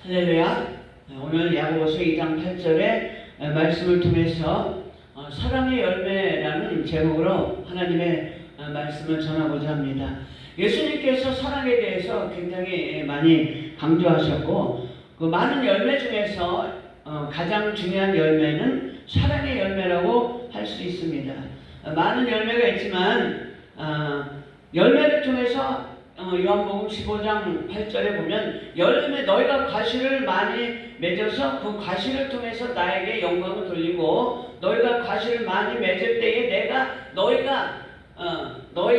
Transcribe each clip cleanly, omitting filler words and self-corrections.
할렐루야. 오늘 야고보서 2장 8절의 말씀을 통해서 사랑의 열매라는 제목으로 하나님의 말씀을 전하고자 합니다. 예수님께서 사랑에 대해서 굉장히 많이 강조하셨고, 그 많은 열매 중에서 가장 중요한 열매는 사랑의 열매라고 할 수 있습니다. 많은 열매가 있지만 열매를 통해서 요한복음 15장 8절에 보면 열매 너희가 과실을 많이 맺어서 그 과실을 통해서 나에게 영광을 돌리고 너희가 과실을 많이 맺을 때에 내가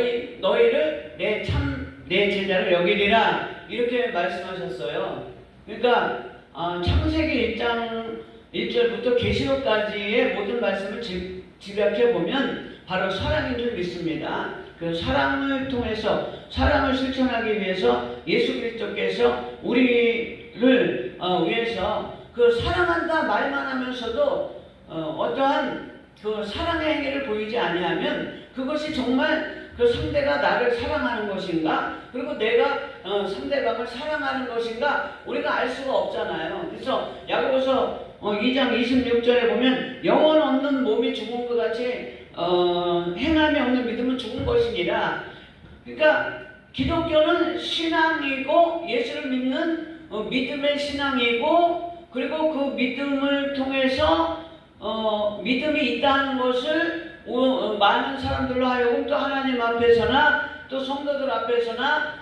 너희를 내 제자로 여기리라 이렇게 말씀하셨어요. 그러니까 창세기 1장 1절부터 계시록까지의 모든 말씀을 집약해 보면 바로 사랑인 줄 믿습니다. 그 사랑을 통해서 사랑을 실천하기 위해서 예수 그리스도께서 우리를 위해서 그 사랑한다 말만 하면서도 어떠한 그 사랑의 행위를 보이지 아니하면 그것이 정말 그 상대가 나를 사랑하는 것인가, 그리고 내가 상대방을 사랑하는 것인가 우리가 알 수가 없잖아요. 그래서 야고보서 2장 26절에 보면 영혼 없는 몸이 죽은 것 같이 행함이 없는 믿음은 죽은 것이니라. 그러니까 기독교는 신앙이고 예수를 믿는 믿음의 신앙이고, 그리고 그 믿음을 통해서 믿음이 있다는 것을 많은 사람들로 하여금 또 하나님 앞에서나 또 성도들 앞에서나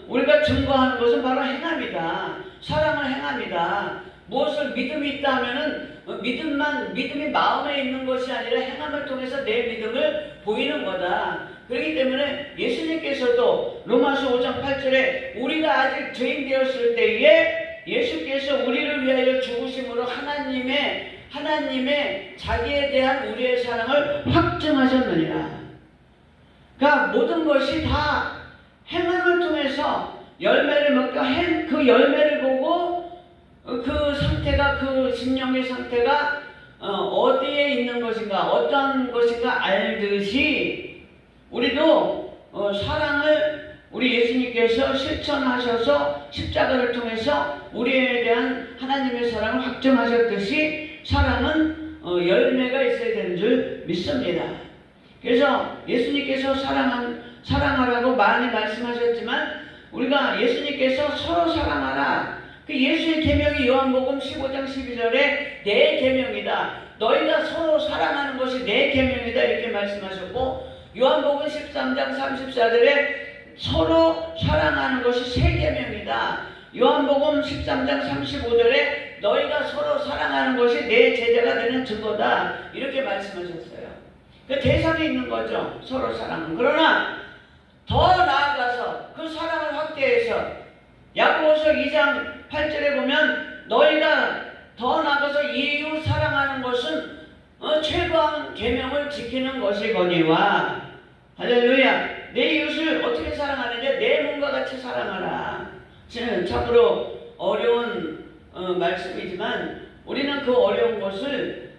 우리가 증거하는 것은 바로 행함이다. 사랑을 행함이다. 무엇을 믿음이 있다 하면은 믿음이 마음에 있는 것이 아니라 행함을 통해서 내 믿음을 보이는 거다. 그렇기 때문에 예수님께서도 로마서 5장 8절에 우리가 아직 죄인 되었을 때에 예수께서 우리를 위하여 죽으심으로 하나님의 자기에 대한 우리의 사랑을 확증하셨느니라. 그러니까 모든 것이 다 행함을 통해서 열매를 먹고 그 열매를 보고 그 상태가, 그 심령의 상태가 어디에 있는 것인가, 어떤 것인가 알듯이 우리도 사랑을 우리 예수님께서 실천하셔서 십자가를 통해서 우리에 대한 하나님의 사랑을 확증하셨듯이 사랑은 열매가 있어야 되는 줄 믿습니다. 그래서 예수님께서 사랑하라고 많이 말씀하셨지만 우리가 예수님께서 서로 사랑하라, 그 예수의 계명이 요한복음 15장 12절에 내 계명이다. 너희가 서로 사랑하는 것이 내 계명이다 이렇게 말씀하셨고, 요한복음 13장 34절에 서로 사랑하는 것이 새 계명이다. 요한복음 13장 35절에 너희가 서로 사랑하는 것이 내 제자가 되는 증거다 이렇게 말씀하셨어요. 그 대상이 있는 거죠, 서로 사랑은. 그러나 더 나아가서 그 사랑을 확대해서 야고보서 2장 8절에 보면 너희가 더 나아가서 이웃 사랑하는 것은 최고한 계명을 지키는 것이거니와, 할렐루야, 내 이웃을 어떻게 사랑하느냐, 내 몸과 같이 사랑하라. 참으로 어려운 말씀이지만 우리는 그 어려운 것을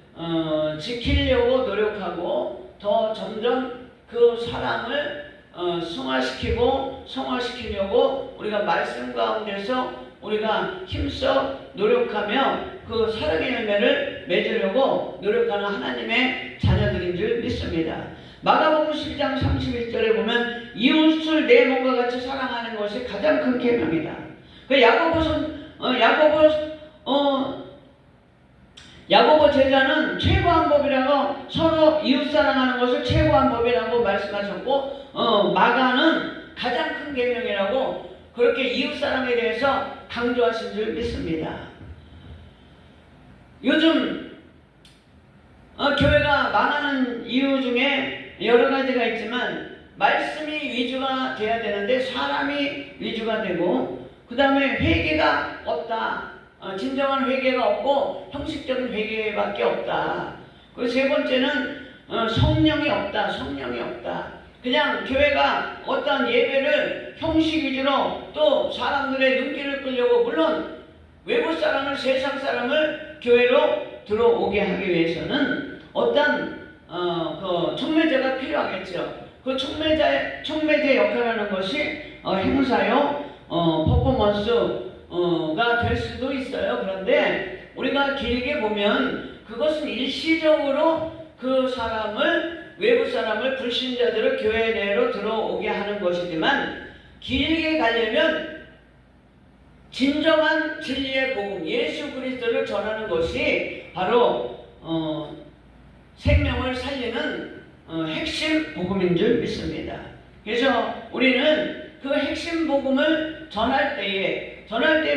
지키려고 노력하고 더 점점 그 사랑을 성화시키려고 우리가 말씀 가운데서 우리가 힘써 노력하며 그 사랑의 열매를 맺으려고 노력하는 하나님의 자녀들인 줄 믿습니다. 마가복음 10장 31절에 보면 이웃을 내 몸과 같이 사랑하는 것이 가장 큰 계명이다. 그 야고보 제자는 최고한 법이라고, 서로 이웃 사랑하는 것을 최고한 법이라고 말씀하셨고, 마가는 가장 큰 계명이라고 그렇게 이웃 사랑에 대해서 강조하신 줄 믿습니다. 요즘 교회가 망하는 이유 중에 여러 가지가 있지만 말씀이 위주가 돼야 되는데 사람이 위주가 되고, 그 다음에 회개가 없다. 진정한 회개가 없고 형식적인 회개밖에 없다. 그리고 세 번째는 성령이 없다. 그냥 교회가 어떤 예배를 형식 위주로 또 사람들의 눈길을 끌려고, 물론 외부 사람을, 세상 사람을 교회로 들어오게 하기 위해서는 어떤 그 촉매자가 필요하겠죠. 그 촉매자 역할을 하는 것이 행사요, 퍼포먼스, 가 될 수도 있어요. 그런데 우리가 길게 보면 그것은 일시적으로 그 사람을, 외부 사람을, 불신자들을 교회 내로 들어오게 하는 것이지만, 길게 가려면 진정한 진리의 복음, 예수 그리스도를 전하는 것이 바로 생명을 살리는 핵심 복음인 줄 믿습니다. 그래서 우리는 그 핵심 복음을 전할 때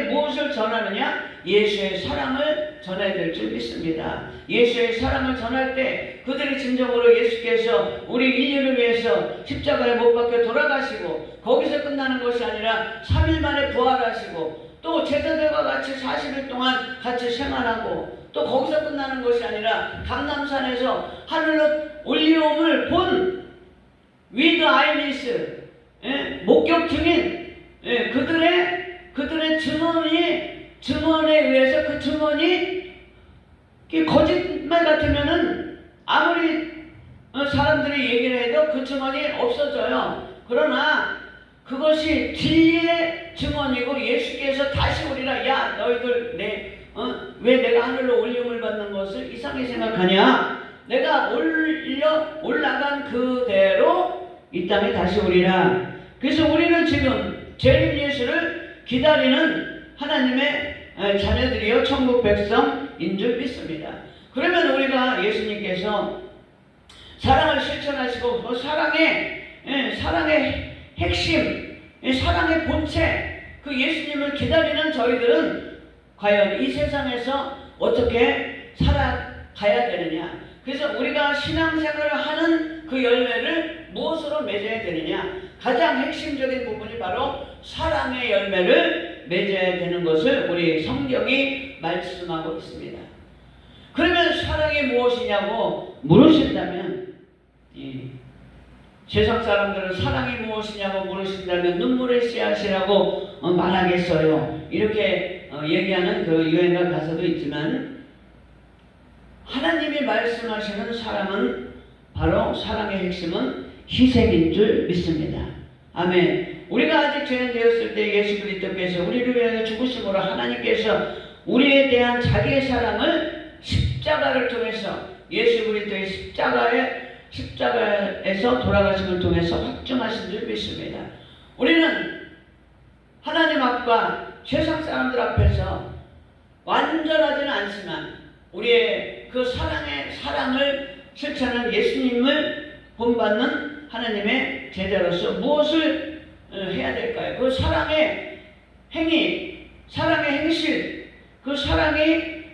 무엇을 전하느냐? 예수의 사랑을 전해야 될 줄 믿습니다. 예수의 사랑을 전할 때 그들이 진정으로 예수께서 우리 인류를 위해서 십자가에 못 박혀 돌아가시고 거기서 끝나는 것이 아니라 3일 만에 부활하시고 또 제자들과 같이 40일 동안 같이 생활하고 또 거기서 끝나는 것이 아니라 감람산에서 하늘로 올리움을 본 위드 아이니스, 목격 증인, 그들의 증언에 의해서 그 증언이 거짓말 같으면은 아무리 사람들이 얘기를 해도 그 증언이 없어져요. 그러나 그것이 진리의 증언이고 예수께서 다시 우리라, 야 너희들 왜 내가 하늘로 올림을 받는 것을 이상하게 생각하냐? 내가 올라간 그대로 이 땅에 다시 오리라. 그래서 우리는 지금 재림 예수를 기다리는 하나님의 자녀들이요 천국 백성인 줄 믿습니다. 그러면 우리가 예수님께서 사랑을 실천하시고 그 사랑의 핵심, 사랑의 본체, 그 예수님을 기다리는 저희들은 과연 이 세상에서 어떻게 살아가야 되느냐? 그래서 우리가 신앙생활을 하는 그 열매를 무엇으로 맺어야 되느냐? 가장 핵심적인 부분이 바로 사랑의 열매를 맺어야 되는 것을 우리 성경이 말씀하고 있습니다. 그러면 사랑이 무엇이냐고 물으신다면, 세상 사람들은 사랑이 무엇이냐고 물으신다면 눈물의 씨앗이라고 말하겠어요. 이렇게 얘기하는 그 유행가 가사도 있지만, 하나님이 말씀하시는 사랑은 바로 사랑의 핵심은 희생인 줄 믿습니다. 아멘. 우리가 아직 죄인 되었을 때 예수 그리스도께서 우리를 위하여 죽으심으로 하나님께서 우리에 대한 자기의 사랑을 십자가를 통해서, 예수 그리스도의 십자가에서 돌아가심을 통해서 확증하신 줄 믿습니다. 우리는 하나님 앞과 세상 사람들 앞에서 완전하지는 않지만 우리의 그 사랑을 실천하는 예수님을 본받는 하나님의 제자로서 무엇을 해야 될까요? 그 사랑의 행위, 사랑의 행실, 그 사랑이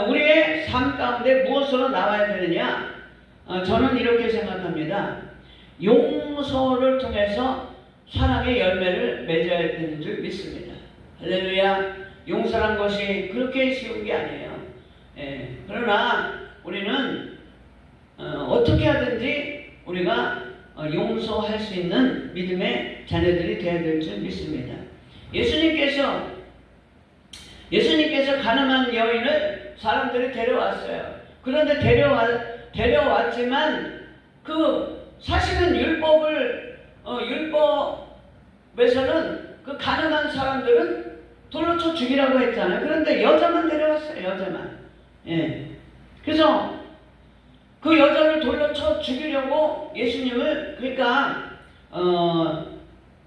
우리의 삶 가운데 무엇으로 나와야 되느냐? 저는 이렇게 생각합니다. 용서를 통해서 사랑의 열매를 맺어야 되는 줄 믿습니다. 할렐루야. 용서란 것이 그렇게 쉬운 게 아니에요. 그러나 우리는 어떻게 하든지 우리가 용서할 수 있는 믿음의 자녀들이 되어야 될 줄 믿습니다. 예수님께서 가늠한 여인을 사람들이 데려왔어요. 그런데 데려왔지만 그 사실은 율법에서는 그 가늠한 사람들은 돌로 쳐 죽이라고 했잖아요. 그런데 여자만 데려왔어요. 여자만. 그래서 그 여자를 돌로 쳐 죽이려고 예수님을, 그러니까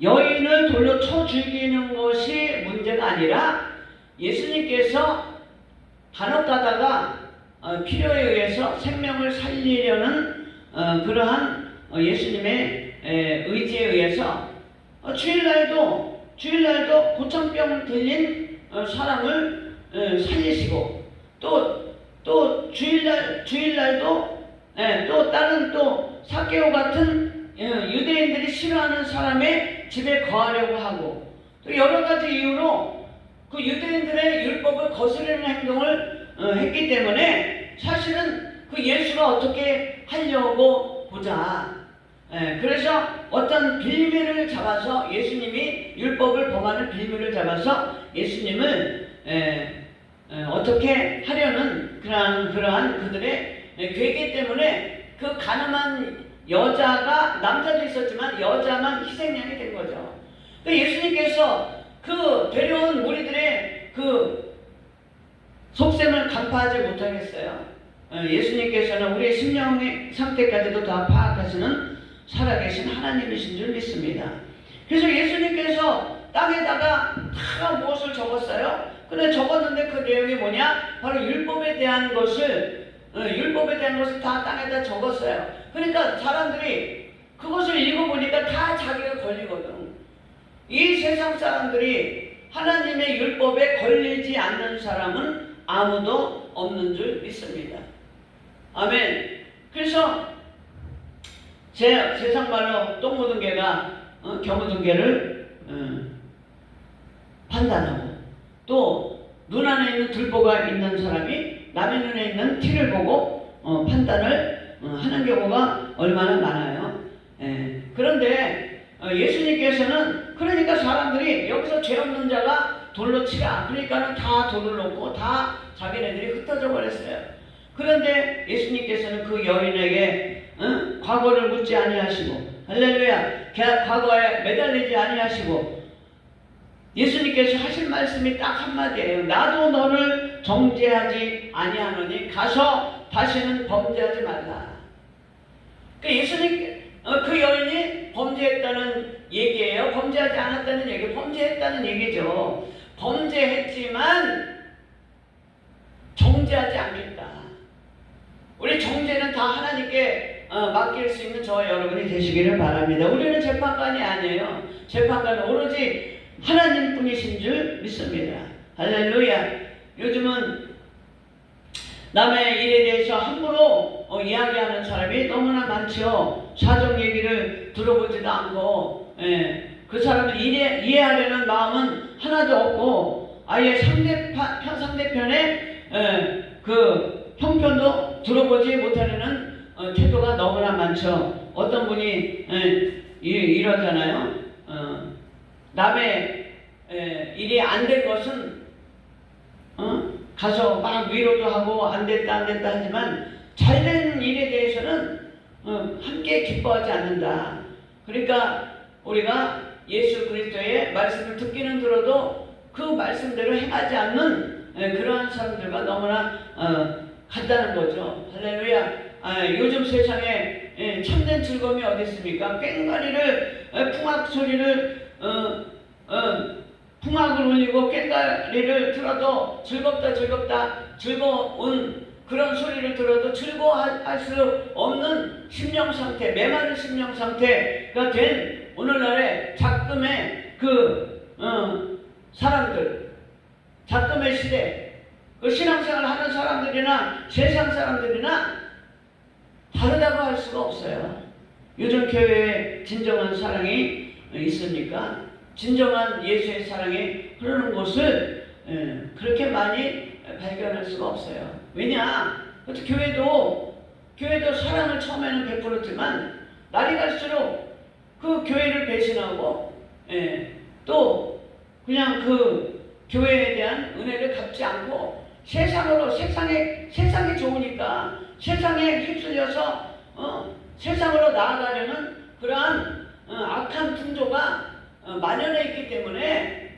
여인을 돌로 쳐 죽이는 것이 문제가 아니라 예수님께서 간혹 가다가 필요에 의해서 생명을 살리려는 그러한 예수님의 의지에 의해서 주일날도 고창병 들린 사람을 살리시고 또 주일날도 또 다른 또 삭개오 같은 유대인들이 싫어하는 사람의 집에 거하려고 하고, 또 여러 가지 이유로 그 유대인들의 율법을 거스르는 행동을 했기 때문에 사실은 그 예수가 어떻게 하려고 보자. 그래서 어떤 빌미를 잡아서 예수님이 율법을 범하는 빌미를 잡아서 예수님을 어떻게 하려는 그러한 그들의 계획 때문에 그 가늠한 여자가, 남자도 있었지만 여자만 희생양이 된 거죠. 예수님께서 그 데려온 무리들의 그 속셈을 간파하지 못하겠어요. 예수님께서는 우리의 심령의 상태까지도 다 파악하시는 살아계신 하나님이신 줄 믿습니다. 그래서 예수님께서 땅에다가 다 무엇을 적었어요? 근데 적었는데 그 내용이 뭐냐? 바로 율법에 대한 것을 다 땅에다 적었어요. 그러니까 사람들이 그것을 읽어보니까 다 자기가 걸리거든. 이 세상 사람들이 하나님의 율법에 걸리지 않는 사람은 아무도 없는 줄 믿습니다. 아멘. 그래서 세상 말로 똥 묻은 개가 겨 묻은 개를 판단하고, 또 눈 안에 있는 들보가 있는 사람이 남의 눈에 있는 티를 보고 판단을 하는 경우가 얼마나 많아요. 그런데 예수님께서는 그러니까 사람들이 여기서 죄 없는 자가 돌로 치라, 그러니까는 다 돌을 놓고 다 자기네들이 흩어져 버렸어요. 그런데 예수님께서는 그 여인에게 과거를 묻지 아니하시고, 할렐루야, 과거에 매달리지 아니하시고, 예수님께서 하신 말씀이 딱 한마디예요. 나도 너를 정죄하지 아니하노니 가서 다시는 범죄하지 말라. 그러니까 예수님, 그 여인이 범죄했다는 얘기예요? 범죄하지 않았다는 얘기예요? 범죄했다는 얘기죠. 범죄했지만 정죄하지 않겠다. 우리 정죄는 다 하나님께 맡길 수 있는 저와 여러분이 되시기를 바랍니다. 우리는 재판관이 아니에요. 재판관은 오로지 하나님 분이신 줄 믿습니다. 할렐루야. 요즘은 남의 일에 대해서 함부로 이야기하는 사람이 너무나 많죠. 사정 얘기를 들어보지도 않고, 그 사람을 이해하려는 마음은 하나도 없고, 아예 상대편의 그 형편도 들어보지 못하려는 태도가 너무나 많죠. 어떤 분이 이러잖아요. 남의 일이 안 된 것은 가서 막 위로도 하고 안 됐다 하지만 잘된 일에 대해서는 함께 기뻐하지 않는다. 그러니까 우리가 예수 그리스도의 말씀을 듣기는 들어도 그 말씀대로 행하지 않는 그러한 사람들과 너무나 같다는 거죠. 할렐루야. 요즘 세상에 참된 즐거움이 어디 있습니까? 꽹과리를 풍악 소리를 풍악을 울리고 꽹과리를 들어도 즐겁다 즐거운 그런 소리를 들어도 즐거워할 수 없는 심령상태, 메마른 심령상태가 된 오늘날의 작금의 사람들, 작금의 시대, 그 신앙생활 하는 사람들이나 세상 사람들이나 다르다고 할 수가 없어요. 요즘 교회에 진정한 사랑이 있습니까? 진정한 예수의 사랑이 흐르는 곳을 그렇게 많이 발견할 수가 없어요. 왜냐? 교회도 사랑을 처음에는 베풀었지만 날이 갈수록 그 교회를 배신하고 또 그냥 그 교회에 대한 은혜를 갚지 않고 세상이 좋으니까 세상에 휩쓸려서 세상으로 나아가려는 그러한 악한 풍조가 만연해 있기 때문에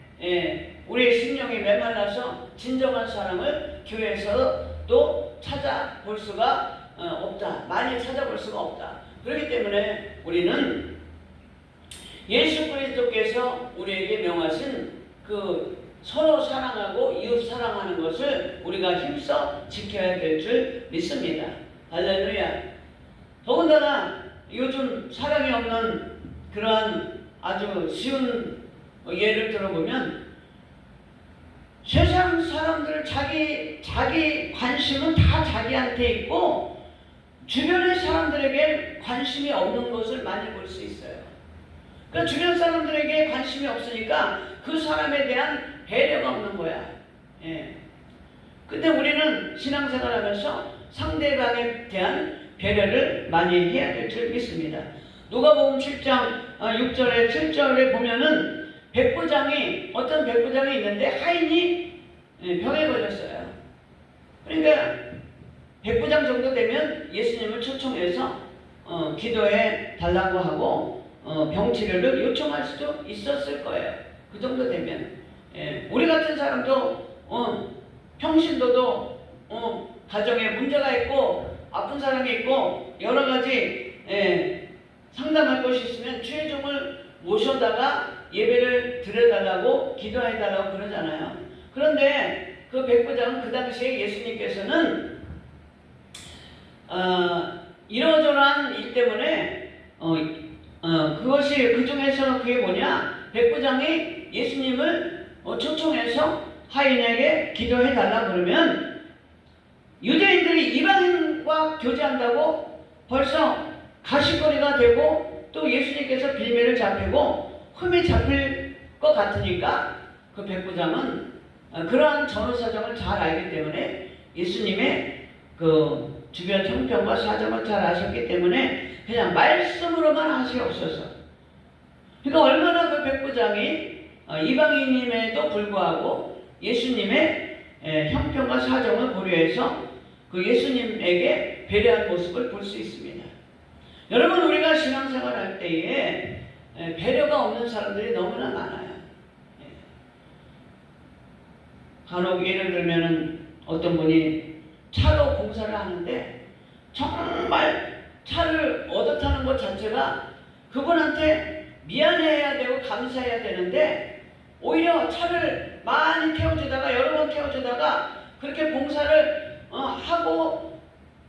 우리의 심령이 메말라서 진정한 사랑을 교회에서도 찾아볼 수가 없다. 많이 찾아볼 수가 없다. 그렇기 때문에 우리는 예수 그리스도께서 우리에게 명하신 그 서로 사랑하고 이웃 사랑하는 것을 우리가 힘써 지켜야 될 줄 믿습니다. 할렐루야. 더군다나 요즘 사랑이 없는 그러한 아주 쉬운 예를 들어보면 세상 사람들 자기 관심은 다 자기한테 있고 주변의 사람들에게 관심이 없는 것을 많이 볼 수 있어요. 그러니까 주변 사람들에게 관심이 없으니까 그 사람에 대한 배려가 없는 거야. 근데 우리는 신앙생활하면서 상대방에 대한 배려를 많이 해야 될 줄 믿습니다. 누가복음 7장 6절에 7절에 보면은 어떤 백부장이 있는데 하인이 병에 걸렸어요. 그러니까 백부장 정도 되면 예수님을 초청해서 기도해 달라고 하고 병치료를 요청할 수도 있었을 거예요. 그 정도 되면 우리 같은 사람도 평신도도 가정에 문제가 있고 아픈 사람이 있고 여러 가지 상담할 것이 있으면 주의종을 모셔다가 예배를 드려달라고 기도해달라고 그러잖아요. 그런데 그 백부장은 그 당시에 예수님께서는 이러저러한 일 때문에 그것이 그 중에서 그게 뭐냐, 백부장이 예수님을 초청해서 하인에게 기도해달라 그러면 유대인들이 이방인과 교제한다고 벌써 가십거리가 되고 또 예수님께서 빌미를 잡히고 흠이 잡힐 것 같으니까 그 백부장은 그러한 전후 사정을 잘 알기 때문에 예수님의 그 주변 형편과 사정을 잘 아셨기 때문에 그냥 말씀으로만 하시옵소서. 그러니까 얼마나 그 백부장이 이방인임에도 불구하고 예수님의 형편과 사정을 고려해서 그 예수님에게 배려한 모습을 볼 수 있습니다. 여러분, 우리가 신앙생활 할 때에 배려가 없는 사람들이 너무나 많아요. 간혹 예를 들면은 어떤 분이 차로 공사를 하는데 정말 차를 얻어 타는 것 자체가 그분한테 미안해야 되고 감사해야 되는데 오히려 차를 많이 태워주다가 여러 번 태워주다가 그렇게 봉사를 하고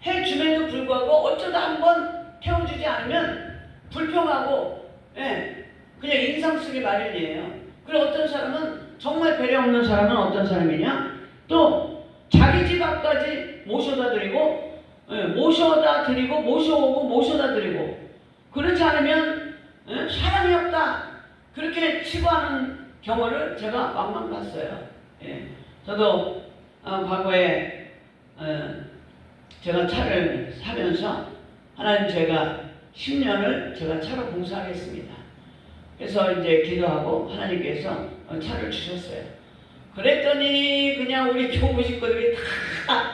해줌에도 불구하고 어쩌다 한번 태워주지 않으면 불평하고 그냥 인상 쓰기 마련이에요. 그리고 어떤 사람은 정말 배려 없는 사람은 어떤 사람이냐, 또 자기 집 앞까지 모셔다 드리고 모셔다 드리고 모셔오고 모셔다 드리고 그렇지 않으면 사람이 없다 그렇게 치부하는 경우를 제가 왕왕 봤어요. 저도 과거에 제가 차를 사면서 하나님, 제가 10년을 제가 차로 봉사하겠습니다. 그래서 이제 기도하고 하나님께서 차를 주셨어요. 그랬더니 그냥 우리 교구 식구들이 다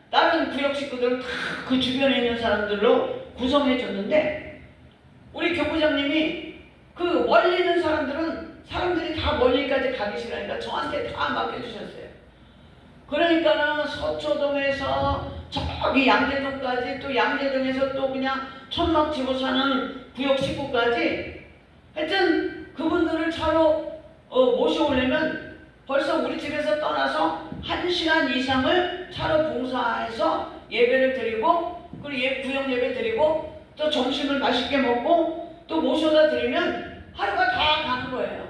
다른 구역 식구들은 다 그 주변에 있는 사람들로 구성해 줬는데 우리 교구장님이 그 멀리 있는 사람들이 다 멀리까지 가기 싫으니까 저한테 다 맡겨주셨어요. 그러니까는 서초동에서 저기 양재동까지, 또 양재동에서 또 그냥 천막 치고 사는 구역 식구까지, 하여튼 그분들을 차로 모셔오려면 벌써 우리 집에서 떠나서 1시간 이상을 차로 봉사해서 예배를 드리고, 그리고 구역 예배 드리고, 또 점심을 맛있게 먹고 또 모셔다 드리면 하루가 다 가는 거예요.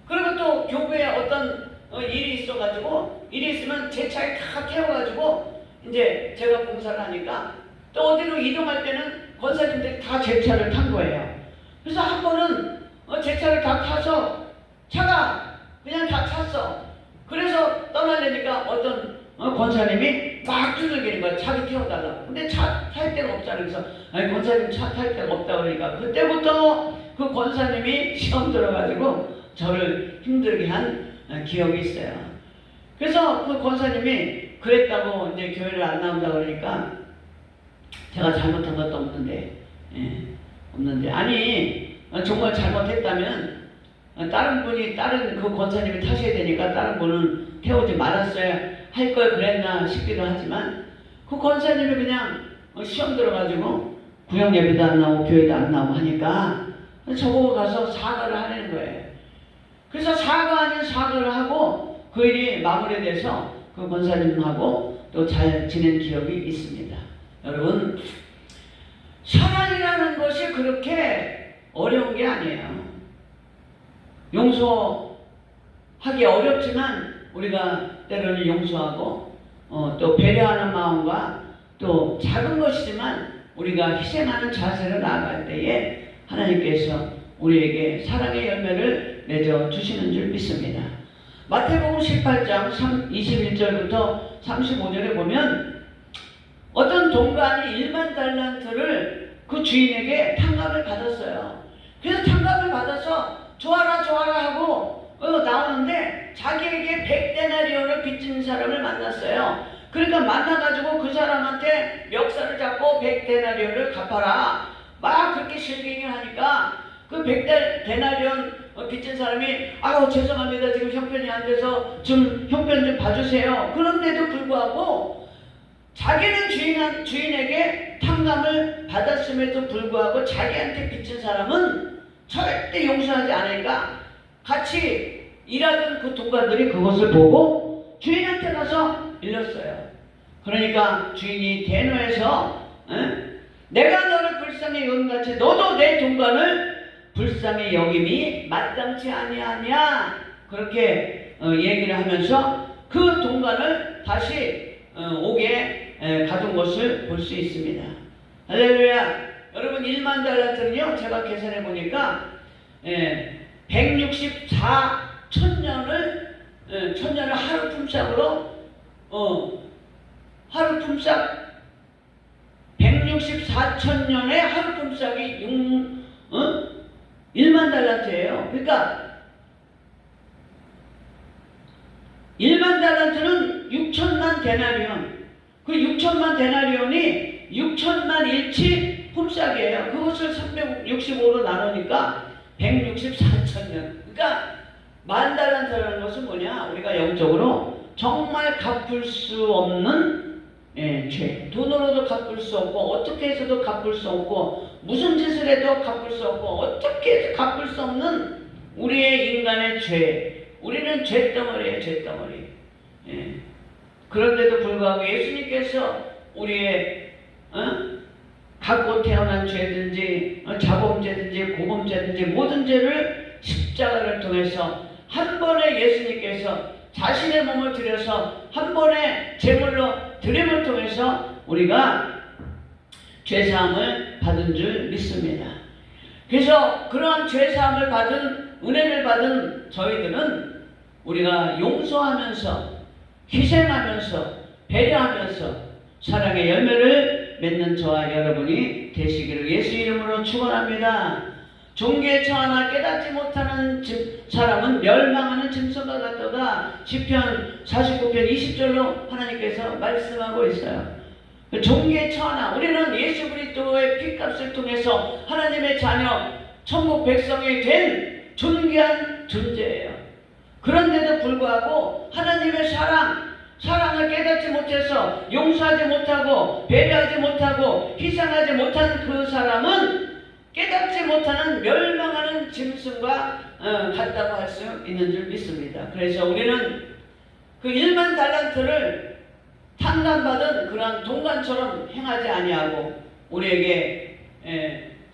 그리고 또 교회에 어떤 일이 있어가지고, 일이 있으면 제 차에 다 태워가지고 이제 제가 봉사를 하니까 또 어디로 이동할 때는 권사님들이 다 제 차를 탄 거예요. 그래서 한 번은 제 차를 다 타서 차가 그냥 다 찼어. 그래서 떠나려니까 어떤 권사님이 막 두들기는 거야. 자기 태워달라고. 근데 차 탈 데가 없잖아. 그래서 아니, 권사님 차 탈 데가 없다 그러니까 그때부터 그 권사님이 시험 들어가지고 저를 힘들게 한 기억이 있어요. 그래서 그 권사님이 그랬다고 이제 교회를 안 나온다 그러니까 제가 잘못한 것도 없는데 아니, 정말 잘못했다면 다른 그 권사님이 타셔야 되니까 다른 분은 태우지 말았어야 할 걸 그랬나 싶기도 하지만 그 권사님이 그냥 시험 들어가지고 구역 예배도 안 나오고 교회도 안 나오고 하니까 저보고 가서 사과를 하라는 거예요. 그래서 사과 아닌 사과를 하고 그 일이 마무리돼서 그 권사님하고 또 잘 지낸 기억이 있습니다. 여러분, 사랑이라는 것이 그렇게 어려운 게 아니에요. 용서하기 어렵지만 우리가 때로는 용서하고 또 배려하는 마음과 또 작은 것이지만 우리가 희생하는 자세로 나아갈 때에 하나님께서 우리에게 사랑의 열매를 맺어 주시는 줄 믿습니다. 마태복음 18장 21절부터 35절에 보면 어떤 동관이 1만 달란트를 그 주인에게 탕감을 받았어요. 그래서 탕감을 받아서 좋아라 좋아라 하고 나오는데 자기에게 100데나리온을 빚진 사람을 만났어요. 그러니까 만나가지고 그 사람한테 멱살을 잡고 100데나리온을 갚아라 막 그렇게 실갱을 하니까 그 100데나리온 빚진 사람이 아우 죄송합니다 지금 형편이 안 돼서 좀 형편 좀 봐주세요. 그런데도 불구하고 자기는 주인에게 탕감을 받았음에도 불구하고 자기한테 빚진 사람은 절대 용서하지 않으니까 같이 일하던 그 동관들이 그것을 보고 주인한테 가서 일렀어요. 그러니까 주인이 대노해서 내가 너를 불쌍히 여김같이 너도 내 동관을 불쌍히 여김이 마땅치 아니하냐 그렇게 얘기를 하면서 그 동관을 다시 옥에 가둔 것을 볼 수 있습니다. 할렐루야. 여러분 1만 달란트는요 제가 계산해 보니까 164천년을 하루 품삯으로 하루 품삯 164천년의 하루 품삯이 1만 달란트예요. 그러니까 1만 달란트는 6천만 데나리온. 그 6천만 데나리온이 6천만 일치 품삯이에요. 그것을 365로 나누니까 164천년. 그러니까 만 달란트라는 것은 뭐냐? 우리가 영적으로 정말 갚을 수 없는 죄. 돈으로도 갚을 수 없고 어떻게 해서도 갚을 수 없고 무슨 짓을 해도 갚을 수 없고 어떻게 해서 갚을 수 없는 우리의 인간의 죄. 우리는 죄덩어리예요. 죄덩어리. 그런데도 불구하고 예수님께서 우리의 갖고 태어난 죄든지 자범죄든지 고범죄든지 모든 죄를 십자가를 통해서 한 번에 예수님께서 자신의 몸을 들여서 한 번에 제물로 드림을 통해서 우리가 죄사함을 받은 줄 믿습니다. 그래서 그러한 죄사함을 받은 은혜를 받은 저희들은 우리가 용서하면서 희생하면서 배려하면서 사랑의 열매를 맺는 저와 여러분이 되시기를 예수 이름으로 축원합니다. 종교에 처하나 깨닫지 못하는 사람은 멸망하는 짐승과 같도다. 시편 49편 20절로 하나님께서 말씀하고 있어요. 종교에 처하나 우리는 예수 그리스도의 피값을 통해서 하나님의 자녀 천국 백성이 된 존귀한 존재예요. 그런데도 불구하고 하나님의 사랑을 깨닫지 못해서 용서하지 못하고 배려하지 못하고 희생하지 못한 그 사람은 깨닫지 못하는 멸망하는 짐승과 같다고 할 수 있는 줄 믿습니다. 그래서 우리는 그 1만 달란트를 탕감받은 그런 동관처럼 행하지 아니하고 우리에게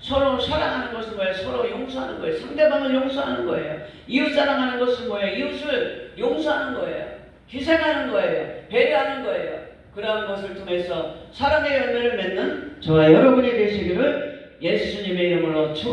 서로 사랑하는 것은 뭐예요? 서로 용서하는 거예요. 상대방을 용서하는 거예요. 이웃 사랑하는 것은 뭐예요? 이웃을 용서하는 거예요. 희생하는 거예요. 배려하는 거예요. 그러한 것을 통해서 사랑의 열매를 맺는 저와 여러분이 되시기를 예수님의 이름으로 축원합니다.